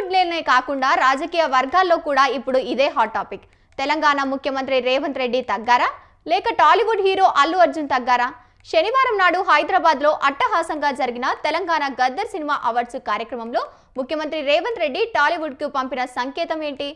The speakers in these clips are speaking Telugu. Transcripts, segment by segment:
టాలీవుడ్లోనే కాకుండా రాజకీయ వర్గాల్లో కూడా ఇప్పుడు ఇదే హాట్ టాపిక్. తెలంగాణ ముఖ్యమంత్రి రేవంత్ రెడ్డి తగ్గారా లేక టాలీవుడ్ హీరో అల్లు అర్జున్ తగ్గారా? శనివారం నాడు హైదరాబాద్లో అట్టహాసంగా జరిగిన తెలంగాణ గద్దర్ సినిమా అవార్డ్స్ కార్యక్రమంలో ముఖ్యమంత్రి రేవంత్ రెడ్డి టాలీవుడ్కు పంపిన సంకేతం ఏంటి?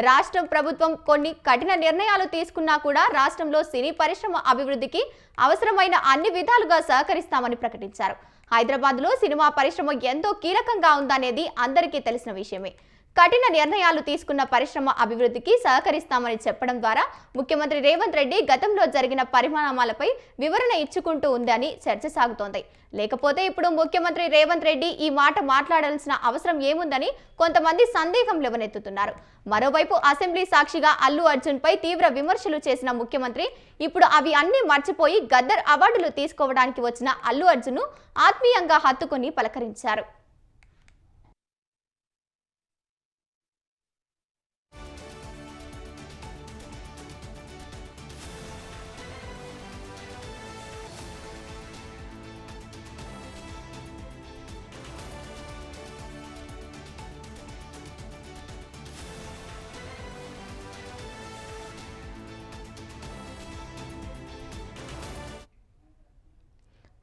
రాష్ట్ర ప్రభుత్వం కొన్ని కఠిన నిర్ణయాలు తీసుకున్నా కూడా రాష్ట్రంలో సినీ పరిశ్రమ అభివృద్ధికి అవసరమైన అన్ని విధాలుగా సహకరిస్తామని ప్రకటించారు. హైదరాబాద్లో సినిమా పరిశ్రమ ఎంతో కీలకంగా ఉందనేది అందరికీ తెలిసిన విషయమే. కఠిన నిర్ణయాలు తీసుకున్న పరిశ్రమ అభివృద్ధికి సహకరిస్తామని చెప్పడం ద్వారా ముఖ్యమంత్రి రేవంత్ రెడ్డి గతంలో జరిగిన పరిణామాలపై వివరణ ఇచ్చుకుంటూ ఉందని చర్చ సాగుతోంది. లేకపోతే ఇప్పుడు ముఖ్యమంత్రి రేవంత్ రెడ్డి ఈ మాట మాట్లాడాల్సిన అవసరం ఏముందని కొంతమంది సందేహం లేవనెత్తుతున్నారు. మరోవైపు అసెంబ్లీ సాక్షిగా అల్లు అర్జున్ పై తీవ్ర విమర్శలు చేసిన ముఖ్యమంత్రి ఇప్పుడు అవి అన్ని మర్చిపోయి గద్దర్ అవార్డులు తీసుకోవడానికి వచ్చిన అల్లు అర్జున్ ఆత్మీయంగా హత్తుకొని పలకరించారు.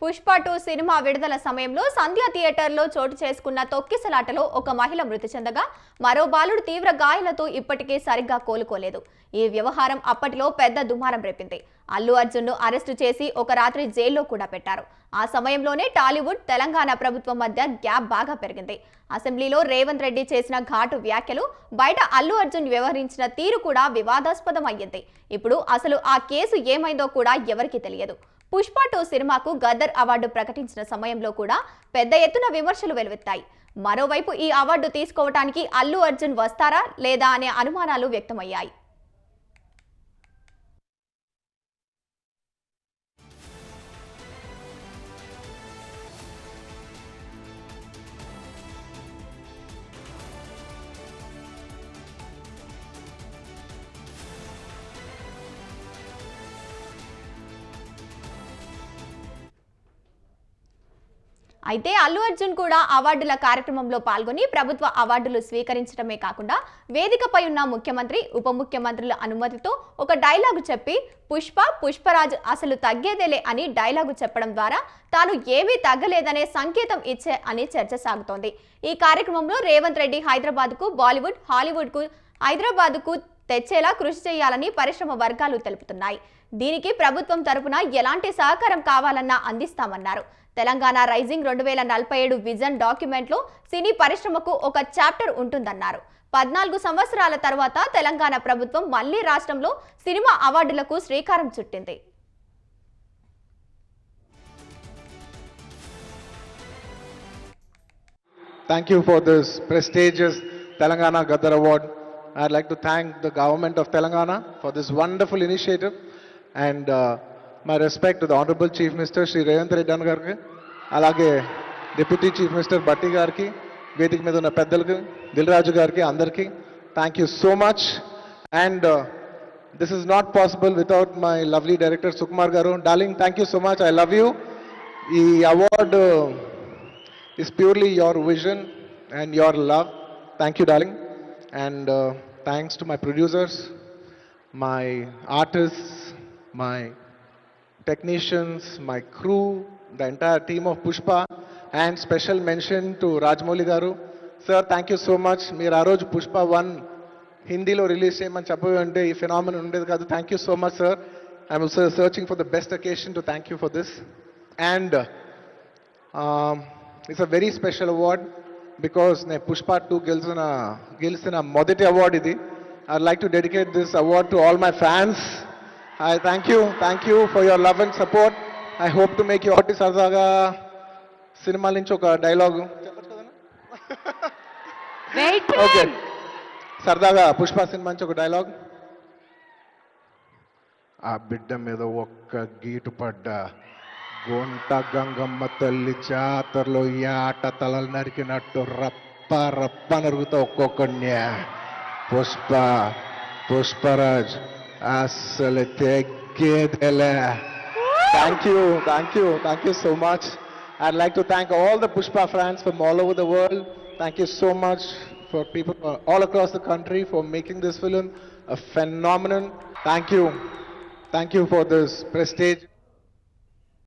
పుష్ప 2 సినిమా విడుదల సమయంలో సంధ్యా థియేటర్లో చోటు చేసుకున్న తొక్కిసలాటలో ఒక మహిళ మృతి చెందగా మరో బాలుడు తీవ్ర గాయాలతో ఇప్పటికే సరిగ్గా కోలుకోలేదు. ఈ వ్యవహారం అప్పటిలో పెద్ద దుమారం రేపింది. అల్లు అర్జున్ను అరెస్టు చేసి ఒక రాత్రి జైల్లో కూడా పెట్టారు. ఆ సమయంలోనే టాలీవుడ్, తెలంగాణ ప్రభుత్వం మధ్య గ్యాప్ బాగా పెరిగింది. అసెంబ్లీలో రేవంత్ రెడ్డి చేసిన ఘాటు వ్యాఖ్యలు, బయట అల్లు అర్జున్ వ్యవహరించిన తీరు కూడా వివాదాస్పదం అయ్యింది. ఇప్పుడు అసలు ఆ కేసు ఏమైందో కూడా ఎవరికీ తెలియదు. పుష్ప 2 సినిమాకు గద్దర్ అవార్డు ప్రకటించిన సమయంలో కూడా పెద్ద ఎత్తున విమర్శలు వెలువెత్తాయి. మరోవైపు ఈ అవార్డు తీసుకోవటానికి అల్లు అర్జున్ వస్తారా లేదా అనే అనుమానాలు వ్యక్తమయ్యాయి. అయితే అల్లు అర్జున్ కూడా అవార్డుల కార్యక్రమంలో పాల్గొని ప్రభుత్వ అవార్డులు స్వీకరించడమే కాకుండా వేదికపై ఉన్న ముఖ్యమంత్రి, ఉప ముఖ్యమంత్రుల అనుమతితో ఒక డైలాగు చెప్పి పుష్పరాజ్ అసలు తగ్గేదేలే అని డైలాగు చెప్పడం ద్వారా తాను ఏమీ తగ్గలేదనే సంకేతం ఇచ్చే అని చర్చ సాగుతోంది. ఈ కార్యక్రమంలో రేవంత్ రెడ్డి హైదరాబాద్కు, బాలీవుడ్, హాలీవుడ్కు, హైదరాబాద్కు తెచ్చేలా కృషి చేయాలని పరిశ్రమ వర్గాలు తెలుపుతున్నాయి. దీనికి ప్రభుత్వం తరపున ఎలాంటి సహకారం కావాలన్నా అందిస్తామన్నారు. తెలంగాణ రైజింగ్ 2047 విజన్ డాక్యుమెంట్లో సినీ పరిశ్రమకు ఒక చాప్టర్ ఉంటుందన్నారు. 14 సంవత్సరాల తర్వాత తెలంగాణ ప్రభుత్వం మళ్లీ రాష్ట్రంలో సినిమా అవార్డులకు శ్రీకారం చుట్టింది. Thank you for this prestigious Telangana Gaddar Award. I'd like to thank the government of Telangana for this wonderful initiative and my respect to the Honorable Chief Minister Shri Revanth Reddy Gariki, alage Deputy Chief Minister Batti Gariki, Vedik మీద ఉన్న పెద్దలకు, దిల్ రాజు గారికి, అందరికీ thank you so much. And this is not possible without my lovely director Sukumar garu. Darling, thank you so much, I love you. ఈ award is purely your vision and your love. Thank you, darling. And thanks to my producers, my artists, my technicians, my crew, the entire team of Pushpa, and special mention to Rajmouli garu. Sir, thank you so much. Meer aa roju Pushpa 1 Hindi lo release cheyamani cheppavu ante ee phenomenon undedi kaadu. Thank you so much, sir. I'm also searching for the best occasion to thank you for this. And it's a very special award because ne Pushpa 2 గెలిచిన మొదటి award ఇది. I'd like to dedicate this award to all my fans. I thank you for your love and support. I hope to make you సరదాగా సినిమా నుంచి ఒక డైలాగ్ ఓకే, సరదాగా పుష్ప సినిమా నుంచి ఒక డైలాగ్. ఆ బిడ్డ మీద ఒక్క గీటు పడ్డా గొంట గంగమ్మ తల్లి జాతరలో ఆట తలలు నరికినట్టు రప్ప నరుగుతా ఒక్కొక్కడిని. పుష్పరాజ్ అసలు తెగ్గేదేలే. Thank you so much. I'd like to thank all the Pushpa fans from all over the world. Thank you so much. for people all across the country for making this film a phenomenon. Thank you for this prestige.